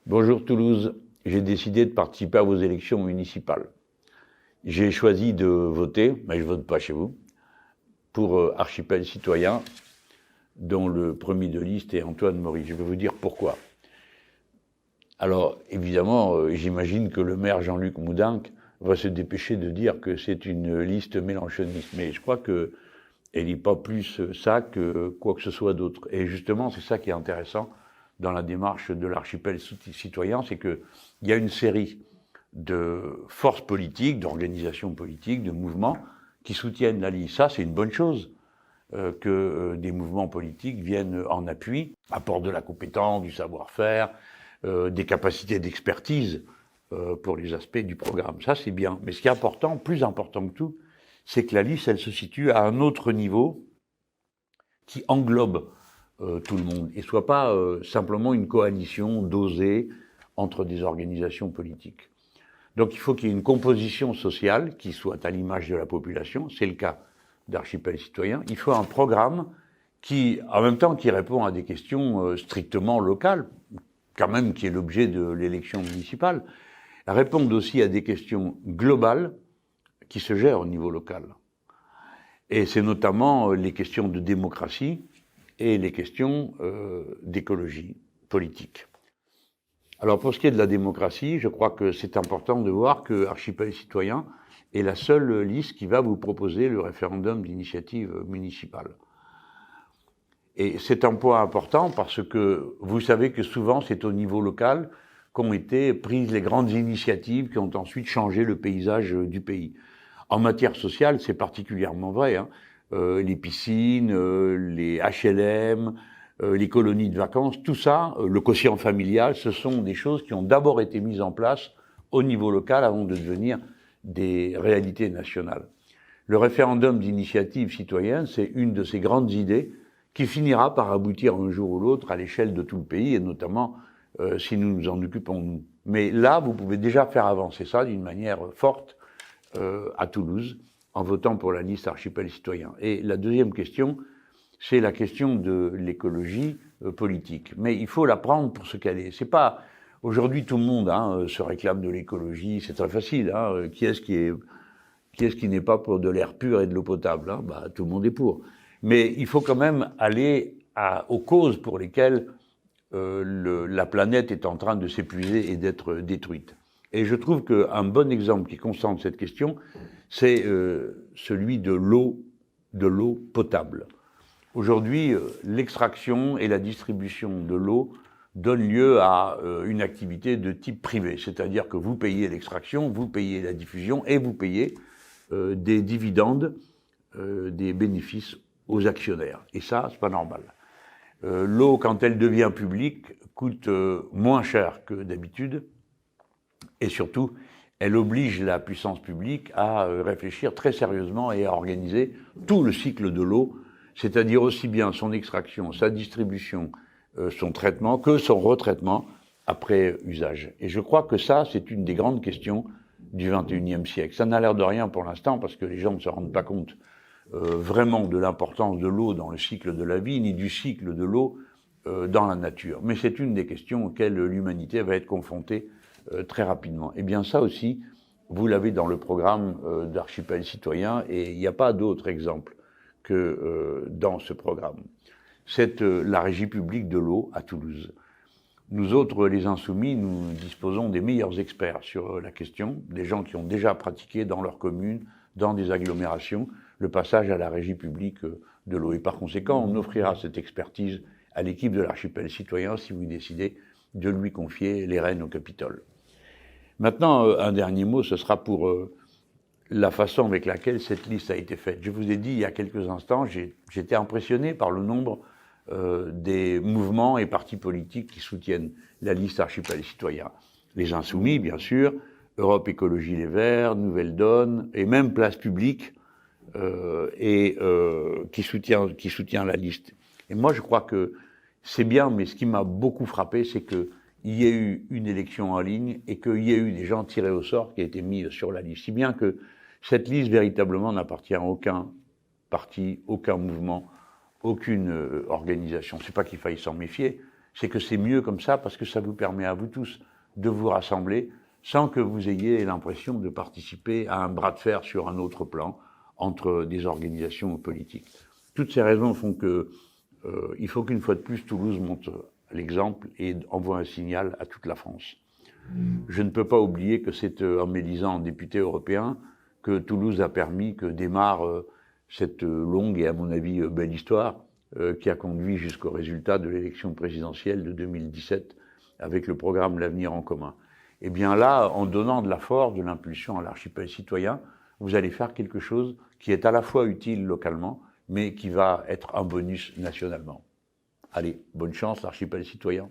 Bonjour Toulouse, j'ai décidé de participer à vos élections municipales. J'ai choisi de voter, mais je ne vote pas chez vous, pour Archipel Citoyen, dont le premier de liste est Antoine Maury. Je vais vous dire pourquoi. Alors, évidemment, j'imagine que le maire Jean-Luc Moudenc va se dépêcher de dire que c'est une liste mélenchoniste, mais je crois qu'elle n'est pas plus ça que quoi que ce soit d'autre. Et justement, c'est ça qui est intéressant dans la démarche de l'Archipel Citoyen, c'est qu'il y a une série de forces politiques, d'organisations politiques, de mouvements qui soutiennent la liste. Ça, c'est une bonne chose que des mouvements politiques viennent en appui, apportent de la compétence, du savoir-faire, des capacités d'expertise pour les aspects du programme. Ça, c'est bien. Mais ce qui est important, plus important que tout, c'est que la liste, elle se situe à un autre niveau qui englobe tout le monde et soit pas simplement une coalition dosée entre des organisations politiques. Donc il faut qu'il y ait une composition sociale qui soit à l'image de la population, c'est le cas d'Archipel Citoyen. Il faut un programme qui, en même temps, qui répond à des questions strictement locales, quand même qui est l'objet de l'élection municipale, répondent aussi à des questions globales qui se gèrent au niveau local. Et c'est notamment les questions de démocratie et les questions d'écologie politique. Alors pour ce qui est de la démocratie, je crois que c'est important de voir que Archipel Citoyen est la seule liste qui va vous proposer le référendum d'initiative municipale. Et c'est un point important parce que vous savez que souvent c'est au niveau local qu'ont été prises les grandes initiatives qui ont ensuite changé le paysage du pays. En matière sociale, c'est particulièrement vrai, hein. Les piscines, les HLM, les colonies de vacances, tout ça, le quotient familial, ce sont des choses qui ont d'abord été mises en place au niveau local avant de devenir des réalités nationales. Le référendum d'initiative citoyenne, c'est une de ces grandes idées qui finira par aboutir un jour ou l'autre à l'échelle de tout le pays, et notamment si nous nous en occupons nous. Mais là, vous pouvez déjà faire avancer ça d'une manière forte à Toulouse, en votant pour la liste Archipel Citoyen. Et la deuxième question, c'est la question de l'écologie politique. Mais il faut la prendre pour ce qu'elle est. C'est pas aujourd'hui tout le monde se réclame de l'écologie, c'est très facile. Qui est-ce qui n'est pas pour de l'air pur et de l'eau potable, hein? Tout le monde est pour. Mais il faut quand même aller aux causes pour lesquelles la planète est en train de s'épuiser et d'être détruite. Et je trouve qu'un bon exemple qui concentre cette question, c'est celui de l'eau potable. Aujourd'hui, l'extraction et la distribution de l'eau donnent lieu à une activité de type privé, c'est-à-dire que vous payez l'extraction, vous payez la diffusion et vous payez des dividendes, des bénéfices aux actionnaires. Et ça, c'est pas normal. L'eau, quand elle devient publique, coûte moins cher que d'habitude. Et surtout, elle oblige la puissance publique à réfléchir très sérieusement et à organiser tout le cycle de l'eau, c'est-à-dire aussi bien son extraction, sa distribution, son traitement, que son retraitement après usage. Et je crois que ça, c'est une des grandes questions du XXIe siècle. Ça n'a l'air de rien pour l'instant, parce que les gens ne se rendent pas compte vraiment de l'importance de l'eau dans le cycle de la vie, ni du cycle de l'eau dans la nature. Mais c'est une des questions auxquelles l'humanité va être confrontée très rapidement. Et bien ça aussi, vous l'avez dans le programme d'Archipel Citoyen, et il n'y a pas d'autre exemple que dans ce programme. C'est la régie publique de l'eau à Toulouse. Nous autres, les Insoumis, nous disposons des meilleurs experts sur la question, des gens qui ont déjà pratiqué dans leur commune, dans des agglomérations, le passage à la régie publique de l'eau. Et par conséquent, on offrira cette expertise à l'équipe de l'Archipel Citoyen si vous décidez de lui confier les rênes au Capitole. Maintenant, un dernier mot, ce sera pour la façon avec laquelle cette liste a été faite. Je vous ai dit il y a quelques instants, j'étais impressionné par le nombre des mouvements et partis politiques qui soutiennent la liste Archipel Citoyen. Les Insoumis, bien sûr, Europe Écologie Les Verts, Nouvelle Donne, et même Place Publique, qui soutient la liste. Et moi, je crois que c'est bien, mais ce qui m'a beaucoup frappé, c'est que il y a eu une élection en ligne et qu'il y a eu des gens tirés au sort qui ont été mis sur la liste. Si bien que cette liste, véritablement, n'appartient à aucun parti, aucun mouvement, aucune organisation. C'est pas qu'il faille s'en méfier, c'est que c'est mieux comme ça parce que ça vous permet à vous tous de vous rassembler sans que vous ayez l'impression de participer à un bras de fer sur un autre plan entre des organisations politiques. Toutes ces raisons font que il faut qu'une fois de plus Toulouse montre l'exemple et envoie un signal à toute la France. Je ne peux pas oublier que c'est en m'élisant député européen que Toulouse a permis que démarre cette longue et à mon avis belle histoire qui a conduit jusqu'au résultat de l'élection présidentielle de 2017 avec le programme L'Avenir en commun. Et bien là, en donnant de la force, de l'impulsion à l'archipel citoyen, vous allez faire quelque chose qui est à la fois utile localement, mais qui va être un bonus nationalement. Allez, bonne chance l'archipel citoyen.